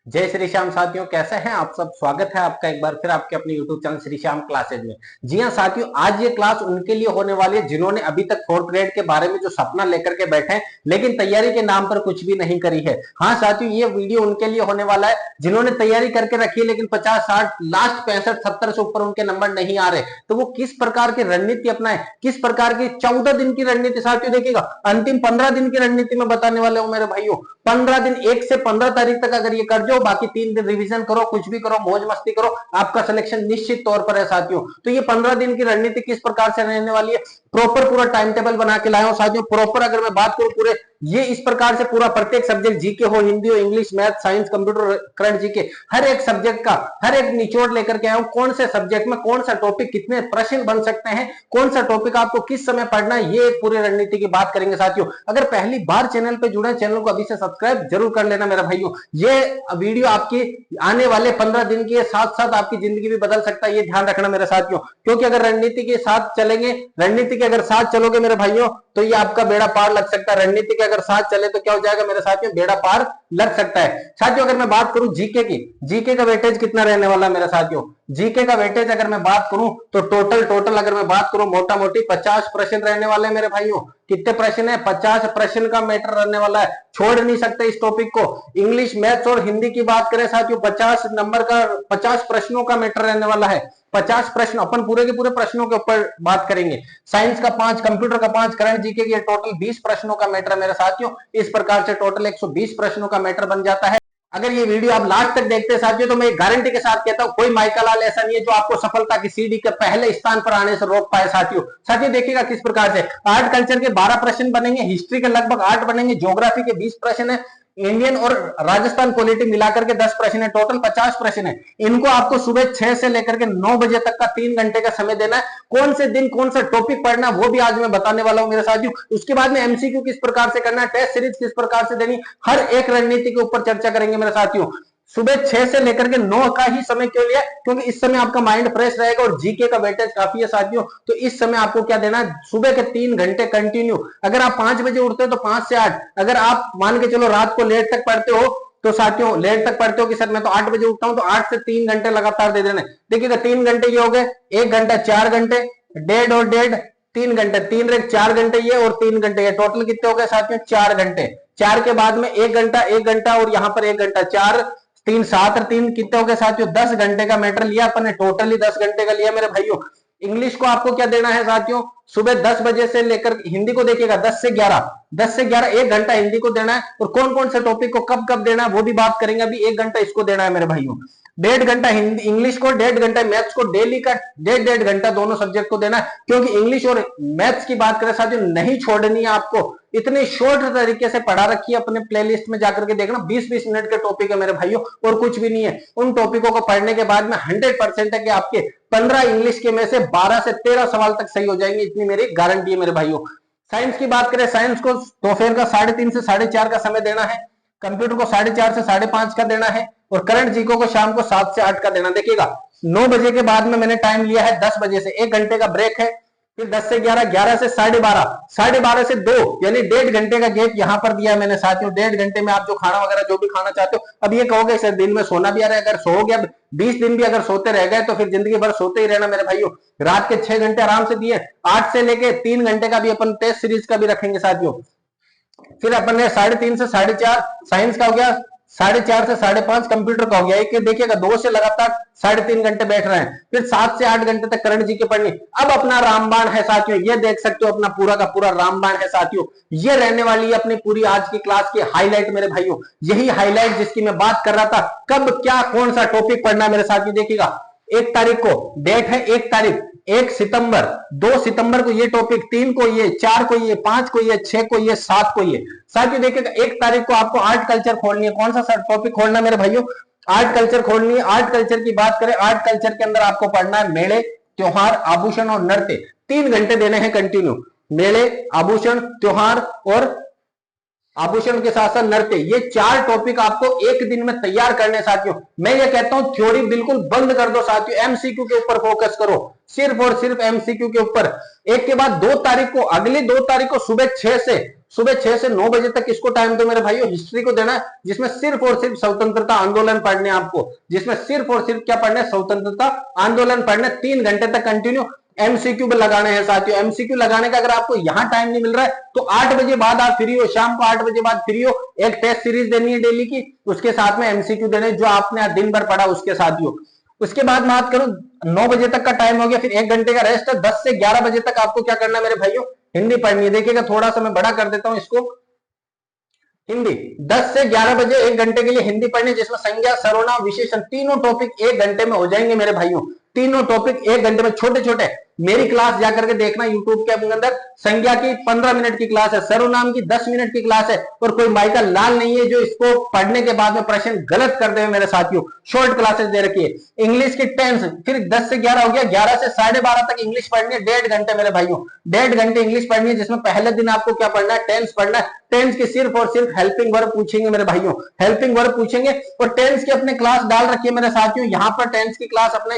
जय श्री श्याम साथियों, कैसे हैं आप सब। स्वागत है आपका एक बार फिर आपके अपने YouTube channel Shri Shyam classes में। जी हां साथियों, आज ये क्लास उनके लिए होने वाली है जिन्होंने अभी तक 4th ग्रेड के बारे में जो सपना लेकर के बैठे हैं लेकिन तैयारी के नाम पर कुछ भी नहीं करी है। हाँ साथियों, ये वीडियो उनके लिए होने वाला है जिन्होंने तैयारी करके रखी है लेकिन 50, 60, लास्ट 65, 70 से ऊपर उनके नंबर नहीं आ रहे। तो वो किस प्रकार की रणनीति अपनाए, किस प्रकार की 14 दिन की रणनीति साथियों देखिएगा। अंतिम 15 दिन की रणनीति में बताने वाले हूं मेरे भाइयों। 15 दिन, 1 से 15 तारीख तक अगर ये कर जाओ, बाकी 3 दिन रिवीजन करो, कुछ भी करो, मौज मस्ती करो, आपका सिलेक्शन निश्चित तौर पर है साथियों। तो ये 15 दिन की रणनीति किस प्रकार से रहने वाली है, प्रॉपर पूरा टाइम टेबल बना के लाया हूं साथियों। प्रॉपर अगर मैं बात करूं पूरे ये इस प्रकार से पूरा प्रत्येक सब्जेक्ट, जीके हो, हिंदी हो, English, math, science, computer, current GK, हर एक सब्जेक्ट का हर एक निचोड़ लेकर के आया हूं। कौन से सब्जेक्ट में कौन सा टॉपिक, कितने प्रश्न बन सकते हैं, कौन सा टॉपिक आपको किस समय पढ़ना है, ये एक पूरी रणनीति की बात करेंगे साथियों। अगर पहली बार चैनल पे जुड़े, चैनल को अभी से सब्सक्राइब जरूर कर लेना मेरा भाइयों। ये वीडियो आपकी आने वाले 15 दिन के साथ साथ आपकी जिंदगी भी बदल सकता है, ये ध्यान रखना मेरे साथियों। क्योंकि अगर रणनीति के साथ चलेंगे, रणनीति के अगर साथ चलोगे मेरे भाइयों, तो ये आपका बेड़ा पार लग सकता है। रणनीति के अगर साथ चले तो क्या हो जाएगा मेरे साथियों, बेड़ा पार लग सकता है। साथियों अगर मैं बात करूं जीके की, जीके का वेटेज कितना रहने वाला है मेरे साथियों। जीके का वेटेज अगर मैं बात करूं तो टोटल अगर मैं बात करूं, मोटा मोटी 50 प्रश्न रहने वाले हैं मेरे भाइयों। कितने प्रश्न है, 50 प्रश्न का मैटर रहने वाला है, छोड़ नहीं सकते इस टॉपिक को। इंग्लिश, मैथ्स और हिंदी की बात करें साथियों, 50 नंबर का, 50 प्रश्नों का मैटर रहने वाला है। 50 प्रश्न अपन पूरे के पूरे प्रश्नों के ऊपर बात करेंगे। साइंस का 5, कंप्यूटर का 5, करंट जीके के टोटल 20 प्रश्नों का मैटर है मेरे साथियों। इस प्रकार से टोटल 120 प्रश्नों का मैटर बन जाता है। अगर ये वीडियो आप लास्ट तक देखते हैं साथियों, तो मैं गारंटी के साथ कहता हूं कोई माइकल लाल ऐसा नहीं है जो आपको सफलता की सीढ़ी के पहले स्थान पर आने से रोक पाए साथियों। साथियों देखिएगा किस प्रकार से आर्ट कल्चर के 12 प्रश्न बनेंगे, हिस्ट्री के लगभग 8 बनेंगे, ज्योग्राफी के 20 प्रश्न है, इंडियन और राजस्थान पॉलिटी मिलाकर के 10 प्रश्न है, टोटल 50 प्रश्न है। इनको आपको सुबह 6 से लेकर के 9 बजे तक का 3 घंटे का समय देना है। कौन से दिन कौन सा टॉपिक पढ़ना वो भी आज मैं बताने वाला हूं मेरे साथियों। उसके बाद में एमसीक्यू किस प्रकार से करना है, टेस्ट सीरीज किस प्रकार से देनी, हर एक रणनीति के ऊपर चर्चा करेंगे मेरे साथियों। सुबह 6 से लेकर के 9 का ही समय क्यों लिया, क्योंकि इस समय आपका माइंड फ्रेश रहेगा और जीके का वेटेज काफी है साथियों। तो इस समय आपको क्या देना है, सुबह के 3 घंटे कंटिन्यू। अगर आप 5 बजे उठते हो तो 5 से 8, अगर आप मान के चलो रात को लेट तक पढ़ते हो तो साथियों, लेट तक पढ़ते हो कि सर मैं तो 8 बजे उठता हूं, तो 8 से 3 घंटे लगातार दे देना। देखिएगा 3 घंटे ये हो गए, 1 घंटा 4 घंटे, 1.5 और 1.5 3 घंटे, 3 रेख 4 घंटे ये और 3 घंटे ये, टोटल कितने हो गए साथियों, 4 घंटे। 4 के बाद में 1 घंटा, 1 घंटा और यहां पर 1 घंटा, 4 3 7 और 3 कितने हो गए साथियों, 10 घंटे का मैटर लिया अपन ने, टोटली 10 घंटे का लिया मेरे भाइयों। इंग्लिश को आपको क्या देना है साथियों, सुबह 10 बजे से लेकर, हिंदी को देखिएगा 10 से 11, 10 से 11 1 घंटा हिंदी को देना है। और कौन कौन से टॉपिक को कब कब देना है वो भी बात करेंगे। अभी 1 घंटा इसको देना है मेरे भाइयों, 1.5 घंटा हिंदी इंग्लिश को, 1.5 घंटा मैथ्स को, डेली का 1.5 घंटा दोनों सब्जेक्ट को देना है। क्योंकि इंग्लिश और मैथ्स की बात करें साथियों, नहीं छोड़नी है आपको। इतने शॉर्ट तरीके से पढ़ा रखी है, अपने प्लेलिस्ट में जाकर के देखना, 20-20 मिनट के टॉपिक है मेरे भाइयों और कुछ भी नहीं है। उन टॉपिकों को पढ़ने के बाद में 100% है कि आपके 15 इंग्लिश के में से 12 से 13 सवाल तक सही हो जाएंगे, इतनी मेरी गारंटी है मेरे भाइयों। साइंस की बात करें, साइंस को दोपहर का 3:30 से 4:30 का समय देना है, कंप्यूटर को 4:30 से 5:30 का देना है और करंट जीको को शाम को 7 से 8 का देना। देखिएगा 9 बजे के बाद में मैंने टाइम लिया है 10 बजे से, 1 घंटे का ब्रेक है, फिर 10 से 11, 11 से 12:30, 12:30 से 2, यानी 1.5 घंटे का गैप यहां पर दिया है मैंने साथियों। 1.5 घंटे में आप जो खाना वगैरह जो भी खाना चाहते हो। अब ये कहोगे सर दिन में सोना भी आ रहा है, अगर सो गया 20 दिन भी अगर सोते रह गए तो फिर जिंदगी भर सोते ही रहना मेरे भाइयों। रात के 6 घंटे आराम से दिए, 8 से लेके 3 घंटे का भी अपन टेस्ट सीरीज का भी रखेंगे साथियों। फिर अपन ने 3:30 से 4:30 साइंस का हो गया, 4:30 से 5:30 कंप्यूटर का हो गया। एक देखिएगा 2 से लगातार 3.5 घंटे बैठ रहे हैं, फिर 7 से 8 घंटे तक करंट जीके पढ़नी। अब अपना रामबाण है साथियों, ये देख सकते हो अपना पूरा का पूरा रामबाण है साथियों। ये रहने वाली है अपनी पूरी आज की क्लास की हाईलाइट मेरे भाइयों। यही हाईलाइट जिसकी मैं बात कर रहा था, कब क्या कौन सा टॉपिक पढ़ना है मेरे साथियों। देखिएगा 1 तारीख को डेट है, 1 तारीख, 1 सितंबर, 2 सितंबर को ये टॉपिक, 3 को ये, 4 को ये, 5 को ये, 6 को ये, 7 को ये। साथियों देखिएगा 1 तारीख को आपको आर्ट कल्चर खोलनी है। कौन सा टॉपिक खोलना है मेरे भाइयों, आर्ट कल्चर खोलनी है। आर्ट कल्चर की बात करें, आर्ट कल्चर के अंदर आपको पढ़ना है मेले, त्योहार, आभूषण और नृत्य। 3 घंटे देने हैं कंटिन्यू, मेले, आभूषण, त्योहार और आभूषण के साथ साथ नृत्य। ये 4 टॉपिक आपको एक दिन में तैयार करने साथियों। मैं ये कहता हूं थ्योरी बिल्कुल बंद कर दो साथियों, एमसीक्यू के ऊपर फोकस करो, सिर्फ और सिर्फ एमसीक्यू के ऊपर। एक के बाद 2 तारीख को, अगली 2 तारीख को सुबह 6 से सुबह 6 से 9 बजे तक किसको टाइम दो मेरे भाइयों, हिस्ट्री को देना है, जिसमें सिर्फ और सिर्फ स्वतंत्रता आंदोलन पढ़ने आपको, जिसमें सिर्फ और सिर्फ क्या पढ़ना है, स्वतंत्रता आंदोलन पढ़ना, 3 घंटे तक कंटिन्यू एमसीक्यू पे लगाने हैं साथियों। एमसीक्यू लगाने का अगर आपको यहां टाइम नहीं मिल रहा है तो 8 बजे बाद आप फ्री हो, शाम को 8 बजे बाद फ्री हो, एक टेस्ट सीरीज देनी है डेली की, उसके साथ में एमसीक्यू देने जो आपने दिन भर पढ़ा उसके साथियों। उसके बाद बात करूं 9 बजे तक का टाइम हो गया, फिर 1 घंटे का रेस्ट है। 10 से 11 बजे तक आपको क्या करना है मेरे भाइयों, हिंदी पढ़नी है। देखिएगा थोड़ा सा मैं बड़ा कर देता हूं इसको, हिंदी 10 से 11 बजे 1 घंटे के लिए हिंदी पढ़नी, जिसमें संज्ञा, सर्वनाम, विशेषण तीनों टॉपिक 1 घंटे में हो जाएंगे मेरे भाइयों। तीनों टॉपिक 1 घंटे में, छोटे छोटे। मेरी क्लास जाकर के देखना यूट्यूब के अंदर, संज्ञा की 15 मिनट की क्लास है, सर्वनाम की 10 मिनट की क्लास है, और कोई माइकल लाल नहीं है जो इसको पढ़ने के बाद में प्रश्न गलत कर दे मेरे साथियों। शॉर्ट क्लासेस दे रखी है। इंग्लिश की टेंस, फिर 10 से 11 हो गया, 11 से 12:30 तक इंग्लिश पढ़नी है, 1.5 घंटे मेरे भाइयों, 1.5 घंटे इंग्लिश पढ़नी है, जिसमें पहले दिन आपको क्या पढ़ना है, टेंस पढ़ना है। टेंस की सिर्फ और सिर्फ हेल्पिंग वर्ब पूछेंगे मेरे भाइयों, हेल्पिंग वर्ब पूछेंगे। और टेंस की अपने क्लास डाल रखी है मेरे साथियों, यहां पर टेंस की क्लास अपने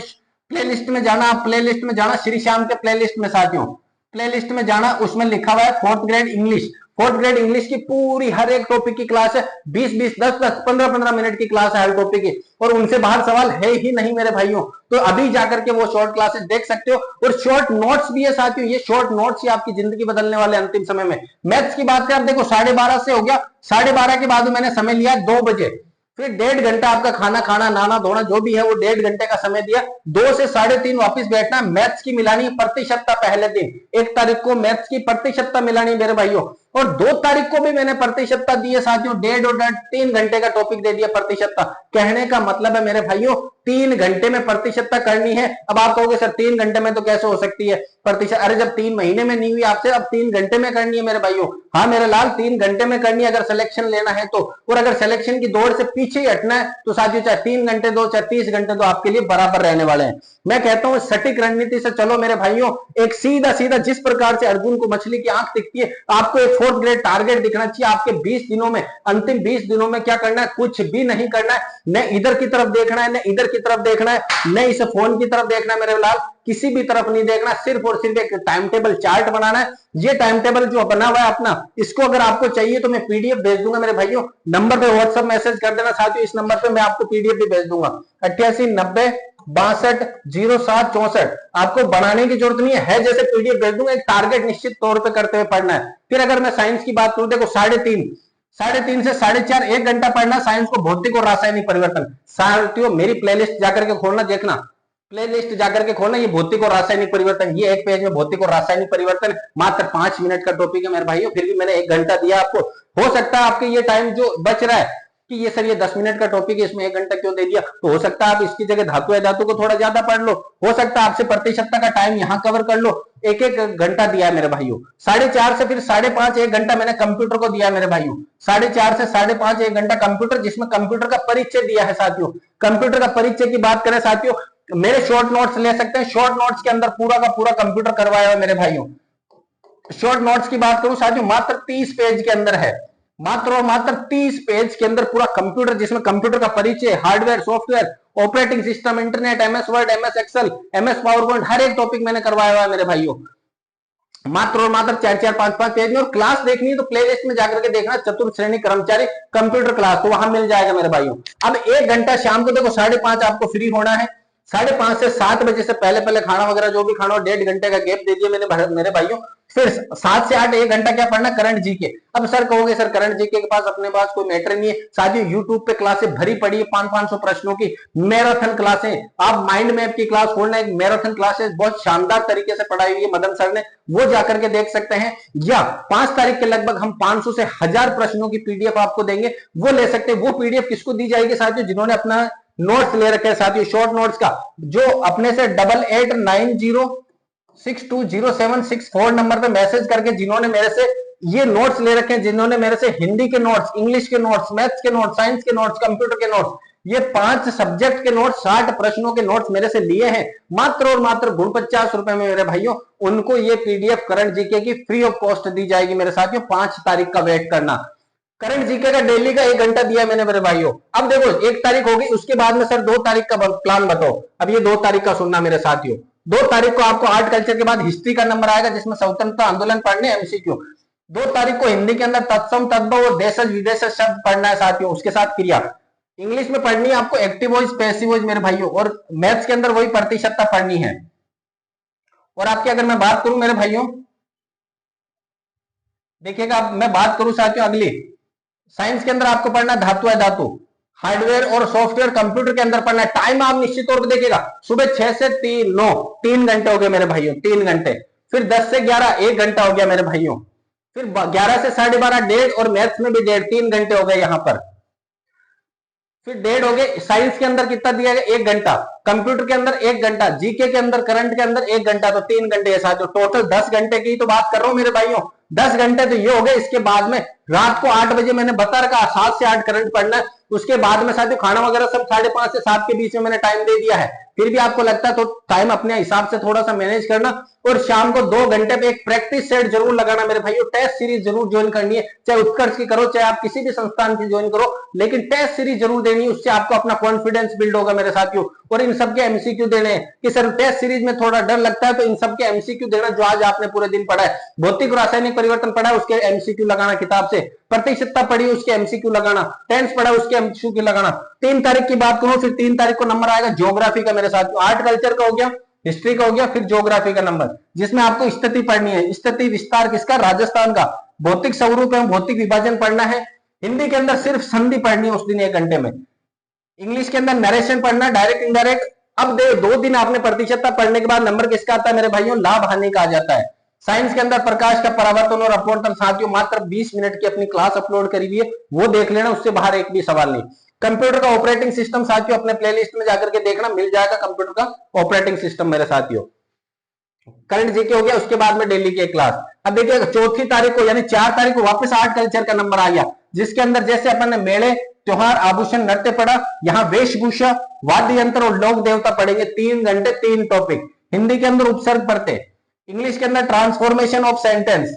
प्लेलिस्ट में जाना, आप प्लेलिस्ट में जाना, श्री श्याम के प्लेलिस्ट में साथियों, प्लेलिस्ट में जाना, उसमें लिखा हुआ है 4th grade English. 4th grade English की पूरी हर एक टॉपिक की क्लास है, 20-20, 10-10, 15-15 मिनट की क्लास है हर टॉपिक की, और उनसे बाहर सवाल है ही नहीं मेरे भाइयों। तो अभी जाकर के वो शॉर्ट क्लासेस देख सकते हो, और शॉर्ट नोट्स भी है साथियों। ये शॉर्ट नोट्स ही आपकी जिंदगी बदलने वाले अंतिम समय में। मैथ्स की बात करें, देखो 12:30 से हो गया, 12:30 के बाद मैंने समय लिया 2 बजे, फिर 1.5 घंटा आपका खाना खाना, नहाना धोना जो भी है वो 1.5 घंटे का समय दिया। 2 से 3:30 वापस बैठना, मैथ्स की मिलानी प्रतिशतता पहले दिन, 1 तारीख को मैथ्स की प्रतिशतता मिलानी मेरे भाइयों, और 2 तारीख को भी मैंने प्रतिशतता दी है साथियों। 1.5 और 3 घंटे का टॉपिक दे दिया प्रतिशतता। कहने का मतलब है मेरे भाइयों 3 घंटे में प्रतिशतता करनी है। अब आप कहोगे सर 3 घंटे में तो कैसे हो सकती है प्रतिशत, अरे जब 3 महीने में नहीं हुई आपसे, अब 3 घंटे में करनी है मेरे भाइयों। हाँ मेरे लाल, 3 घंटे में करनी है अगर सिलेक्शन लेना है तो, और अगर सिलेक्शन की दौड़ से पीछे ही हटना है तो साथियों चाहे 3 घंटे दो चाहे 30 घंटे दो, आपके लिए बराबर रहने वाले हैं। मैं कहता हूं सटीक रणनीति से चलो मेरे भाइयों, एक सीधा सीधा जिस प्रकार से अर्जुन को मछली की आंख दिखती है, आपको एक 4th ग्रेड टारगेट दिखना चाहिए। आपके 20 दिनों में, अंतिम 20 दिनों में क्या करना है, कुछ भी नहीं करना है, न इधर की तरफ देखना है, न इधर की तरफ देखना है, न इस फोन की तरफ देखना है मेरे लाल, किसी भी तरफ नहीं देखना, सिर्फ और सिर्फ एक टाइम टेबल चार्ट बनाना है। ये टाइम टेबल जो बना हुआ है अपना, इसको अगर आपको चाहिए तो मैं पीडीएफ भेज दूंगा मेरे भाइयों। नंबर पे व्हाट्सएप मैसेज कर देना साथियों, इस नंबर पे मैं आपको पीडीएफ भी भेज दूंगा, 8890620764। आपको बनाने की जरूरत नहीं है, जैसे पीडीएफ भेज दूंगा, एक टारगेट निश्चित तौर पे करते हुए पढ़ना है। फिर अगर मैं साइंस की बात करूं, देखो 3:30 से 4:30 1 घंटा पढ़ना साइंस को, भौतिक और रासायनिक परिवर्तन। साथियों मेरी प्लेलिस्ट जाकर के खोलना, देखना प्लेलिस्ट जाकर के खोलना, ये भौतिक और रासायनिक परिवर्तन, ये एक पेज में भौतिक और रासायनिक परिवर्तन, मात्र 5 मिनट का टॉपिक है मेरे भाइयों, फिर भी मैंने 1 घंटा दिया आपको। हो सकता है आपके ये टाइम जो बच रहा है कि ये सर ये 10 मिनट का टॉपिक है, इसमें 1 घंटा क्यों दे दिया, तो हो सकता है आप इसकी जगह धातु धातु को थोड़ा ज्यादा पढ़ लो, हो सकता है आपसे प्रतिशतता का टाइम यहां कवर कर लो। 1-1 घंटा दिया है मेरे भाइयों। 4:30 से फिर 5:30 1 घंटा मैंने कंप्यूटर को दिया है मेरे भाइयों। 4:30 से 5:30 1 घंटा कंप्यूटर, जिसमें कंप्यूटर का परिचय दिया है साथियों। कंप्यूटर का परिचय की बात करें साथियों, मेरे शॉर्ट नोट्स ले सकते हैं, शॉर्ट नोट्स के अंदर पूरा का पूरा कंप्यूटर करवाया है मेरे भाइयों। शॉर्ट नोट्स की बात करूं साथियों, मात्र 30 पेज के अंदर है, मात्र और मात्र 30 पेज के अंदर पूरा कंप्यूटर, जिसमें कंप्यूटर का परिचय, hardware, software, operating system, internet, MS Word, MS Excel, MS PowerPoint, हर एक टॉपिक मैंने करवाया हुआ है मेरे भाइयों, मात्र और मात्र 4-4, 5-5 पेज में। और क्लास देखनी है तो प्लेलिस्ट में जाकर के देखना, चतुर्थ श्रेणी कर्मचारी कंप्यूटर क्लास, तो वहां मिल जाएगा मेरे भाइयों। अब 1 घंटा शाम को, देखो 5:30 आपको फ्री होना है, 5:30 से 7 बजे से पहले पहले खाना वगैरह जो भी खाना हो, 1.5 घंटे का गैप दे दिया मैंने मेरे भाइयों। फिर 7 से 8 1 घंटा क्या पढ़ना, करंट जीके। अब सर कहोगे सर करंट जीके के पास अपने पास कोई मैटर नहीं है, साथियों यूट्यूब पे क्लासें भरी पड़ी है, 500-500 प्रश्नों की मैराथन क्लासें। आप माइंड मैप की क्लास खोलना, एक मैराथन क्लासेस बहुत शानदार तरीके से पढ़ाई हुई है मदन सर ने, वो जाकर के देख सकते हैं। या 5 तारीख के लगभग हम 500 से 1000 प्रश्नों की पीडीएफ आपको देंगे, वो ले सकते हैं। वो पीडीएफ किसको दी जाएगी साथियों, जिन्होंने अपना नोट्स ले रखे हैं साथियों, शॉर्ट नोट्स का, जो अपने से 8890620764 नंबर पे मैसेज करके, जिन्होंने मेरे से ये नोट्स ले रखे हैं, जिन्होंने मेरे से हिंदी के नोट्स, इंग्लिश के नोट्स, मैथ्स के नोट्स, साइंस के नोट्स, कंप्यूटर के नोट्स, ये 5 सब्जेक्ट के नोट्स, 60 प्रश्नों के नोट्स मेरे से लिए हैं, मात्र और मात्र 49 रुपए में मेरे भाइयों, उनको ये पीडीएफ करंट जीके की फ्री ऑफ कॉस्ट दी जाएगी मेरे साथियों। 5 तारीख का वेट करना। करंट जीके का डेली का 1 घंटा दिया मैंने मेरे भाइयों। अब देखो 1 तारीख होगी, उसके बाद में सर 2 तारीख का प्लान बताओ। अब ये 2 तारीख का सुनना मेरे साथियों, 2 तारीख को आपको आर्ट कल्चर के बाद हिस्ट्री का नंबर आएगा, जिसमें स्वतंत्रता आंदोलन पढ़ने एमसीक्यू। 2 तारीख को हिंदी के अंदर तत्सम तद्भव और देशज विदेशज शब्द पढ़ना है साथियों, उसके साथ क्रिया। इंग्लिश में पढ़नी है आपको एक्टिव वॉइस पैसिव वॉइस मेरे भाइयों, और मैथ्स के अंदर वही प्रतिशतता पढ़नी है। और आपकी अगर मैं बात करूं मेरे भाइयों, देखिएगा मैं बात करूं साथियों अगली, साइंस के अंदर आपको पढ़ना धातु है धातु, हार्डवेयर और सॉफ्टवेयर कंप्यूटर के अंदर पढ़ना है। टाइम आप निश्चित तौर पर देखिएगा, सुबह 6 से 3 घंटे हो गए मेरे भाइयों, 3 घंटे। फिर 10 से 11 1 घंटा हो गया मेरे भाइयों। फिर 11 से 12:30 1.5, और मैथ्स में भी 1.5, 3 घंटे हो गए यहां पर। फिर 1.5 हो गए। साइंस के अंदर कितना दिया गया? 1 घंटा। कंप्यूटर के अंदर 1 घंटा, जीके के अंदर करंट के अंदर 1 घंटा, तो 3 घंटे है साथियों। टोटल 10 घंटे की तो बात कर रहा हूं मेरे भाइयों, 10 घंटे तो ये हो गए। इसके बाद में रात को 8 बजे मैंने बता रखा 7 से 8 करंट पढ़ना है। उसके बाद में साथियों खाना वगैरह सब 5:30 से 7 के बीच में मैंने टाइम दे दिया है। फिर भी आपको लगता है तो टाइम अपने हिसाब से थोड़ा सा मैनेज करना। और शाम को 2 घंटे पे एक प्रैक्टिस सेट जरूर लगाना मेरे भाइयों। टेस्ट सीरीज जरूर ज्वाइन करनी है, चाहे उत्कर्ष की करो चाहे आप किसी भी संस्थान की ज्वाइन करो, लेकिन टेस्ट सीरीज जरूर देनी है। उससे आपको अपना कॉन्फिडेंस बिल्ड होगा मेरे साथियों। और इन सबके एमसीक्यू देने हैं कि सर टेस्ट सीरीज में थोड़ा डर लगता है, तो इन सबके एमसीक्यू देना जो आज आपने पूरे दिन पढ़ा है। भौतिक रासायनिक परिवर्तन पढ़ा है, उसके एमसीक्यू लगाना किताब से। प्रतिशतता पढ़ी, उसके एमसीक्यू लगाना। टेंस पढ़ा, उसके एमसीक्यू लगाना। 3 तारीख की बात करूं, फिर 3 तारीख को नंबर आएगा ज्योग्राफी का मेरे साथियों। आर्ट कल्चर का हो गया, हिस्ट्री का हो गया, फिर ज्योग्राफी का नंबर, जिसमें आपको स्थिति पढ़नी है। स्थिति विस्तार किसका? राजस्थान का। भौतिक स्वरूप एवं भौतिक विभाजन पढ़ना है। हिंदी के अंदर सिर्फ संधि पढ़नी है उस दिन 1 घंटे में। इंग्लिश के अंदर नरेशन पढ़ना, डायरेक्ट इनडायरेक्ट। अब 2 दिन आपने प्रतिशतता पढ़ने के बाद नंबर किसका आता है मेरे भाइयों? लाभ हानि का आ जाता है। साइंस के अंदर प्रकाश का परावर्तन और अपवर्तन साथियों मात्र 20 मिनट की अपनी क्लास अपलोड करी हुई है, वो देख लेना, उससे बाहर एक भी सवाल नहीं। कंप्यूटर का ऑपरेटिंग सिस्टम साथियों अपने प्लेलिस्ट में जाकर के देखना, मिल जाएगा कंप्यूटर का ऑपरेटिंग सिस्टम मेरे साथियों। करंट जीके हो गया, उसके बाद में डेली की क्लास। अब देखिए 4 तारीख को यानी 4 तारीख को वापस आर्ट कल्चर का नंबर आ गया, जिसके अंदर जैसे अपन ने मेले त्योहार आभूषण नृत्य पढ़ा, यहाँ वेशभूषा वाद्य यंत्र और लोक देवता पढ़ेंगे। 3 घंटे 3 टॉपिक। हिंदी के अंदर उपसर्ग पढ़ते, इंग्लिश के अंदर ट्रांसफॉर्मेशन ऑफ सेंटेंस,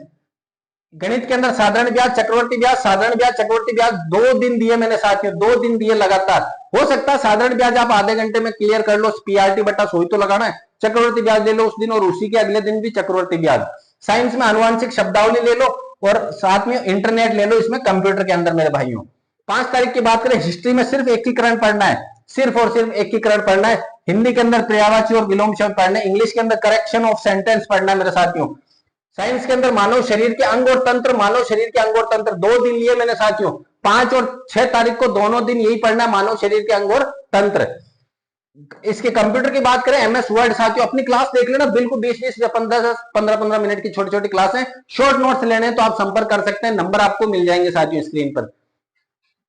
गणित के अंदर साधारण ब्याज चक्रवर्ती ब्याज, साधारण ब्याज चक्रवर्ती ब्याज। 2 दिन दिए मैंने साथियों, 2 दिन दिए लगातार। हो सकता है साधारण ब्याज आप आधे घंटे में क्लियर कर लो, पीआरटी बट्टा सोई तो लगाना है। चक्रवर्ती ब्याज ले लो उस दिन, और उसी के अगले दिन भी चक्रवर्ती ब्याज। साइंस में आनुवांशिक शब्दावली ले लो, और साथ में इंटरनेट ले लो इसमें कंप्यूटर के अंदर मेरे भाइयों। 5 तारीख की बात करें, हिस्ट्री में सिर्फ एकीकरण पढ़ना है, सिर्फ और सिर्फ एकीकरण पढ़ना है। हिंदी के अंदर पर्यायवाची और विलोम शब्द पढ़ना है। इंग्लिश के अंदर करेक्शन ऑफ सेंटेंस पढ़ना है मेरे साथियों। साइंस के अंदर मानव शरीर के अंग और तंत्र, मानव शरीर के अंग और तंत्र। 2 दिन लिए मैंने साथियों, 5 और 6 तारीख को दोनों दिन यही पढ़ना है, मानव शरीर के अंग और तंत्र। इसके कंप्यूटर की बात करें, एमएस वर्ड साथियों अपनी क्लास देख लेना, बिल्कुल 20-20 या 15-15 मिनट की छोटी छोटी क्लास है। शॉर्ट नोट्स लेने तो आप संपर्क कर सकते हैं, नंबर आपको मिल जाएंगे साथियों स्क्रीन पर।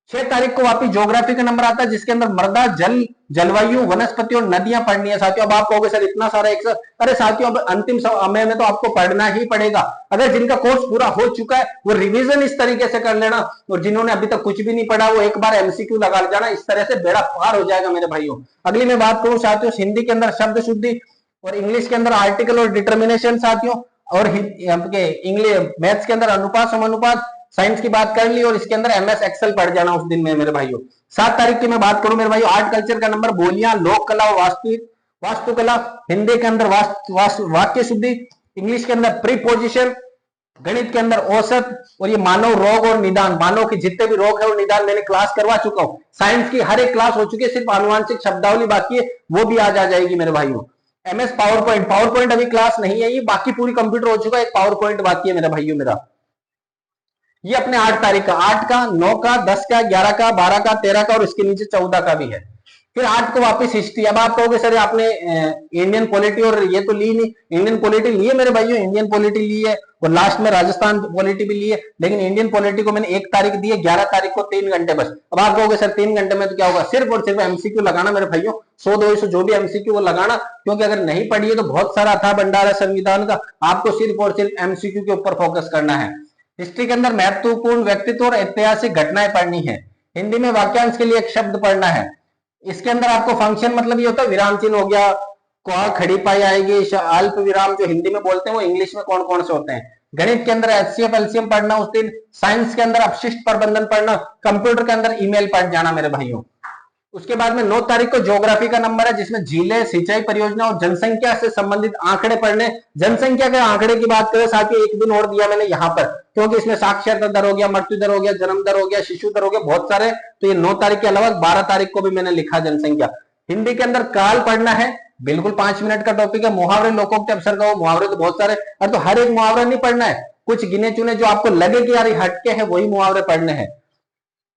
6 तारीख को वापिस ज्योग्राफी का नंबर आता है, जिसके अंदर मृदा, जल, जलवायु, वनस्पति और नदियां पढ़नी है साथियों। अब आप कहोगे सर इतना सारा एक साथ, अरे साथियों अब अंतिम समय में तो आपको पढ़ना ही पड़ेगा। अगर जिनका कोर्स पूरा हो चुका है वो रिवीजन इस तरीके से कर लेना, और जिन्होंने अभी तक कुछ भी नहीं पढ़ा वो एक बार एमसीक्यू लगा जाना, इस तरह से बेड़ा पार हो जाएगा मेरे भाइयों। अगली मैं बात करूं साथियों, हिंदी के अंदर शब्द शुद्धि, और इंग्लिश के अंदर आर्टिकल और डिटर्मिनेशन साथियों, और इंग्लिश मैथ्स के अंदर अनुपात समानुपात। साइंस की बात कर ली, और इसके अंदर एमएस एक्सेल पढ़ जाना उस दिन में मेरे भाइयों। 7 तारीख की मैं बात करूं मेरे भाइयों, आर्ट कल्चर का नंबर बोलियां, लोक कला और वास्तुकला। हिंदी के अंदर वाक्य शुद्धि, इंग्लिश के अंदर प्रीपोजिशन, गणित के अंदर औसत, और ये मानव रोग और निदान, मानव के जितने भी रोग है और निदान मैंने क्लास करवा चुका हूं। साइंस की हर एक क्लास हो चुकी है, सिर्फ आनुवांशिक शब्दावली बाकी है, वो भी आज आ जाएगी मेरे भाइयों। एमएस पावर पॉइंट अभी क्लास नहीं है, ये बाकी पूरी कंप्यूटर हो चुका है, एक पावर पॉइंट बाकी है मेरे भाइयों मेरा। ये अपने 8 तारीख का, 8 का, 9 का, 10 का, 11 का, 12 का, 13 का, और इसके नीचे 14 का भी है। फिर 8 को वापस हिस्ट्री। अब आप कहोगे सर आपने इंडियन पॉलिटी और ये तो ली नहीं। इंडियन पॉलिटी लिए मेरे भाइयों, इंडियन पॉलिटी ली है, और लास्ट में राजस्थान पॉलिटी भी ली है, लेकिन इंडियन पॉलिटी को मैंने 1 तारीख दी है, 11 तारीख को 3 घंटे बस। अब आप कहोगे सर 3 घंटे में तो क्या होगा, सिर्फ और सिर्फ एमसीक्यू लगाना मेरे भाइयों, 100-200 जो भी एमसीक्यू वो लगाना, क्योंकि अगर नहीं पढ़िए तो बहुत सारा था भंडार है संविधान का, आपको सिर्फ और सिर्फ एमसीक्यू के ऊपर फोकस करना है। हिस्ट्री के अंदर महत्वपूर्ण व्यक्तित्व और ऐतिहासिक घटनाएं पढ़नी है। हिंदी में वाक्यांश के लिए एक शब्द पढ़ना है। इसके अंदर आपको फंक्शन मतलब ये होता है विराम चिन्ह हो गया, कौन खड़ी पाई आएगी, अल्प विराम जो हिंदी में बोलते हैं वो इंग्लिश में कौन कौन से होते हैं। गणित के अंदर एचसीएफ एलसीएम पढ़ना उस दिन। साइंस के अंदर अपशिष्ट प्रबंधन पढ़ना। कंप्यूटर के अंदर ईमेल पढ़ जाना मेरे भाइयों। उसके बाद में 9 तारीख को ज्योग्राफी का नंबर है, जिसमें झीलें, सिंचाई परियोजना और जनसंख्या से संबंधित आंकड़े पढ़ने। जनसंख्या के आंकड़े की बात करें साथियों, एक दिन और दिया मैंने यहाँ पर, क्योंकि इसमें साक्षरता दर हो गया, मृत्यु दर हो गया, जन्म दर हो गया, शिशु दर हो गया, बहुत सारे। तो ये 9 तारीख के अलावा 12 तारीख को भी मैंने लिखा जनसंख्या। हिंदी के अंदर काल पढ़ना है, बिल्कुल 5 मिनट का टॉपिक है। मुहावरे, लोकोक्ति, अवसर का, वो मुहावरे तो बहुत सारे, और तो हर एक मुहावरा नहीं पढ़ना है, कुछ गिने चुने जो आपको लगे कि यार हटके हैं वही मुहावरे पढ़ने हैं।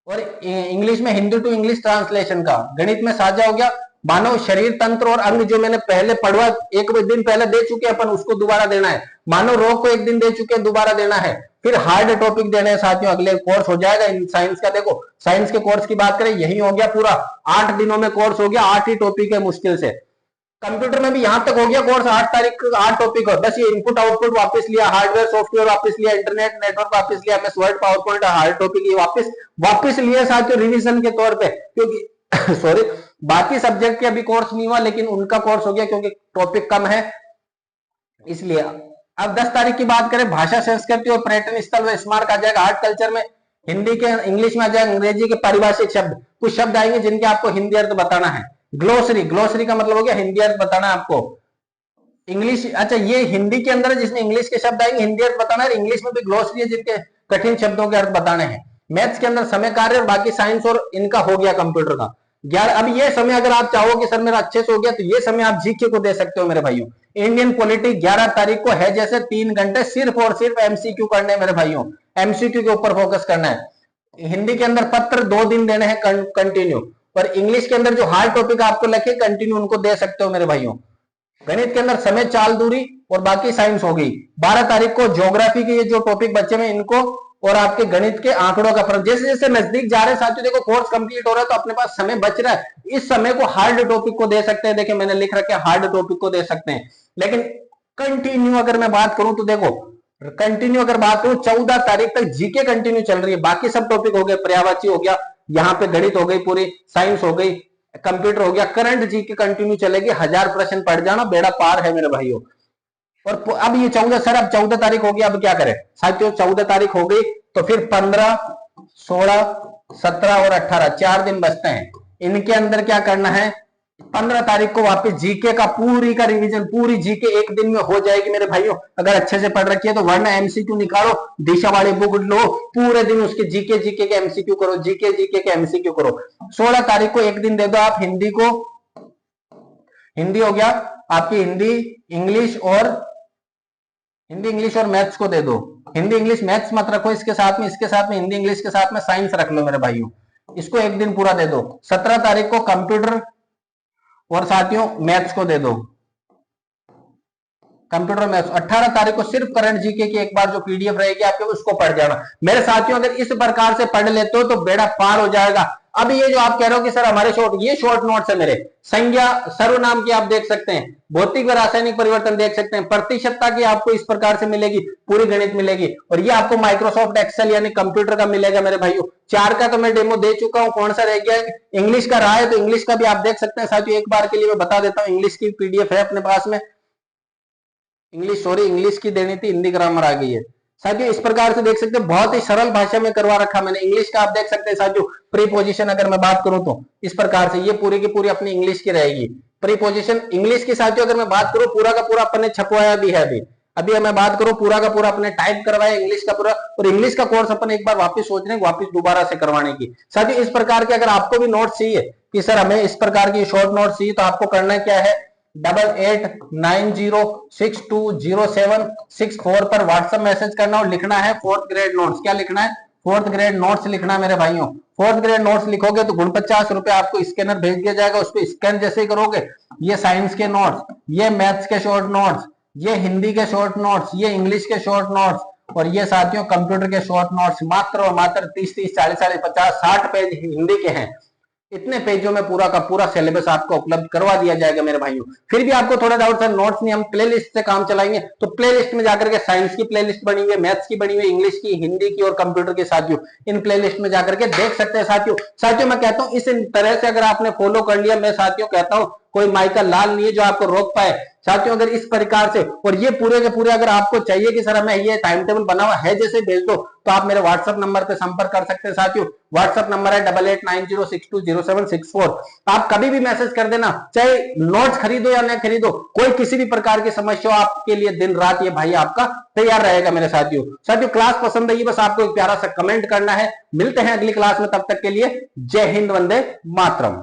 और इंग्लिश में हिंदी टू इंग्लिश ट्रांसलेशन का। गणित में साझा हो गया मानव शरीर तंत्र और अंग, जो मैंने पहले पढ़वा, एक दिन पहले दे चुके हैं अपन, उसको दोबारा देना है। मानव रोग को एक दिन दे चुके हैं, दोबारा देना है। फिर हार्ड टॉपिक देने हैं साथियों, अगले कोर्स हो जाएगा इन साइंस का। देखो साइंस के कोर्स की बात करें, यही हो गया पूरा 8 दिनों में कोर्स हो गया, 8 ही टॉपिक है मुश्किल से। कंप्यूटर में भी यहां तक हो गया कोर्स, 8 तारीख 8 टॉपिक हो, बस ये इनपुट आउटपुट वापस लिया, हार्डवेयर सॉफ्टवेयर वापस लिया, इंटरनेट नेटवर्क वापस लिया, MS word power point hard topic ये वापस लिए साथियों रिवीजन के तौर पे, क्योंकि सॉरी बाकी सब्जेक्ट के अभी कोर्स नहीं हुआ, लेकिन उनका कोर्स हो गया क्योंकि टॉपिक कम है इसलिए। अब 10 तारीख की बात करें, भाषा, संस्कृति और पर्यटन स्थल व स्मारक आ जाएगा। आर्ट कल्चर में हिंदी के इंग्लिश में आ जाएगा, अंग्रेजी के पारिभाषिक शब्द, कुछ शब्द आएंगे जिनके आपको हिंदी अर्थ बताना है। ग्लोसरी, ग्लोसरी का मतलब हो गया हिंदी अर्थ बताना है आपको। इंग्लिश, अच्छा ये हिंदी के अंदर है जिसमें इंग्लिश के शब्द आएंगे, हिंदी अर्थ बताना है। इंग्लिश में भी ग्लोसरी है जिनके कठिन शब्दों के अर्थ बताने हैं। मैथ्स के अंदर समय कार्य और बाकी साइंस और इनका हो गया कंप्यूटर का। 11 अब ये समय अगर आप चाहो कि सर मेरा अच्छे से हो गया, तो ये समय आप जीके को दे सकते हो मेरे भाइयों। इंडियन पॉलिटी 11 तारीख को है, जैसे 3 घंटे सिर्फ और सिर्फ एमसीक्यू करने हैं मेरे भाइयों, एमसीक्यू के ऊपर फोकस करना है। हिंदी के अंदर पत्र 2 दिन देने हैं कंटिन्यू, और इंग्लिश के अंदर जो हार्ड टॉपिक आपको लगे कंटिन्यू उनको दे सकते हो मेरे भाइयों। गणित के अंदर समय, चाल, दूरी और बाकी साइंस हो गई। 12 तारीख को ज्योग्राफी के ये जो टॉपिक बच्चे में इनको, और आपके गणित के आंकड़ों का फर्क। जैसे जैसे नजदीक जा रहे हैं साथियों, देखो कोर्स कंप्लीट हो रहा है तो अपने पास समय बच रहा है, इस समय को हार्ड टॉपिक को दे सकते हैं। देखिए मैंने लिख रखा है हार्ड टॉपिक को दे सकते हैं, लेकिन कंटिन्यू अगर मैं बात करूं तो देखो कंटिन्यू अगर बात करूं 14 तारीख तक जीके कंटिन्यू चल रही है। बाकी सब टॉपिक हो गए, पर्यायवाची हो गया, यहाँ पे गणित हो गई, पूरी साइंस हो गई, कंप्यूटर हो गया, करंट जीके कंटिन्यू चलेगी। 1000 प्रश्न पढ़ जाना, बेड़ा पार है मेरे भाइयों। और अब ये 14 सर, अब 14 तारीख हो गई, अब क्या करें साथियों? 14 तारीख हो गई तो फिर 15, 16, 17 और 18 4 दिन बचते हैं। इनके अंदर क्या करना है? 15 तारीख को वापस जीके का पूरी का रिवीजन, पूरी जीके एक दिन में हो जाएगी मेरे भाइयों, अगर अच्छे से पढ़ रखी है तो। वरना एमसीक्यू निकालो, दिशा वाली बुक लो, पूरे दिन उसके जीके जीके के एमसीक्यू करो, जीके जीके के एमसीक्यू करो। 16 तारीख को एक दिन दे दो आप हिंदी को, हिंदी हो गया आपकी, हिंदी इंग्लिश और मैथ्स को दे दो। हिंदी इंग्लिश मैथ्स मत रखो इसके साथ में, इसके साथ में हिंदी इंग्लिश के साथ में साइंस रख लो मेरे भाइयों, इसको एक दिन पूरा दे दो। 17 तारीख को कंप्यूटर और साथियों मैथ्स को दे दो, कंप्यूटर मैथ्स। 18 तारीख को सिर्फ करंट जीके की एक बार जो पीडीएफ रहेगी आपके, उसको पढ़ जाना मेरे साथियों। अगर इस प्रकार से पढ़ लेते हो तो बेड़ा पार हो जाएगा। अब ये जो आप कह रहे हो कि सर हमारे ये शॉर्ट नोट्स है मेरे, संज्ञा सर्वनाम की आप देख सकते हैं, भौतिक व रासायनिक परिवर्तन देख सकते हैं, प्रतिशतता की आपको इस प्रकार से मिलेगी, पूरी गणित मिलेगी, और ये आपको माइक्रोसॉफ्ट एक्सेल यानी कंप्यूटर का मिलेगा मेरे भाइयों। 4 का तो मैं डेमो दे चुका हूं, कौन सा रह गया है? इंग्लिश का रहा है तो इंग्लिश का भी आप देख सकते हैं साथियों। एक बार के लिए मैं बता देता हूं, इंग्लिश की पीडीएफ है अपने पास में, इंग्लिश की देनी थी, हिंदी ग्रामर आ गई है साथियों। इस प्रकार से देख सकते हैं, बहुत ही सरल भाषा में करवा रखा मैंने। इंग्लिश का आप देख सकते हैं साथियों, प्रीपोजिशन अगर मैं बात करूं तो इस प्रकार से ये पूरी की पूरी अपनी इंग्लिश की रहेगी। प्रीपोजिशन इंग्लिश की साथियों अगर मैं बात करूं, पूरा का पूरा अपने छपवाया भी है अभी मैं बात करूं, पूरा का पूरा अपने टाइप करवाया इंग्लिश का पूरा। और इंग्लिश का कोर्स अपन एक बार वापस सोच रहे हैं वापस दोबारा से करवाने की साथियों। इस प्रकार के अगर आपको भी नोट्स चाहिए कि सर हमें इस प्रकार की शॉर्ट नोट्स चाहिए, तो आपको करना क्या है? 8890620764 पर व्हाट्सएप मैसेज करना और लिखना है 4th ग्रेड नोट्स। क्या लिखना है? 4th ग्रेड नोट्स लिखना है मेरे भाइयों। 4th ग्रेड नोट्स लिखोगे तो 49 रुपए आपको स्कैनर भेज दिया जाएगा, उस पर स्कैन जैसे ही करोगे, ये साइंस के नोट्स, ये मैथ्स के शॉर्ट नोट्स, ये हिंदी के शॉर्ट नोट्स, ये इंग्लिश के शॉर्ट नोट्स, और ये साथियों कंप्यूटर के शॉर्ट नोट्स मात्र और मात्र 30-30, 40-40, 50, 60 पेज हिंदी के हैं। इतने पेजों में पूरा का पूरा सिलेबस आपको उपलब्ध करवा दिया जाएगा मेरे भाइयों। फिर भी आपको थोड़ा डाउट सर नोट्स नहीं, हम प्लेलिस्ट से काम चलाएंगे, तो प्लेलिस्ट में जाकर के साइंस की प्लेलिस्ट बनी हुई है, मैथ्स की बनी हुई है, इंग्लिश की, हिंदी की और कंप्यूटर की साथियों, इन प्लेलिस्ट में जाकर के देख सकते हैं साथियों। मैं कहता हूं इस तरह से अगर आपने फॉलो कर लिया, मैं साथियों कहता हूं कोई माइकल लाल नहीं है जो आपको रोक पाए साथियों। अगर इस प्रकार से, और ये पूरे के पूरे अगर आपको चाहिए कि सर हमें ये टाइम टेबल बना हुआ है जैसे भेज दो, तो आप मेरे व्हाट्सएप नंबर पे संपर्क कर सकते हैं साथियों। व्हाट्सएप नंबर है 8890620764। आप कभी भी मैसेज कर देना, चाहे नोट्स खरीदो या न खरीदो, कोई किसी भी प्रकार की समस्या हो, आपके लिए दिन रात ये भाई आपका तैयार रहेगा मेरे साथियों। साथियों क्लास पसंद आई, बस आपको एक प्यारा सा कमेंट करना है। मिलते हैं अगली क्लास में, तब तक के लिए जय हिंद, वंदे मातरम।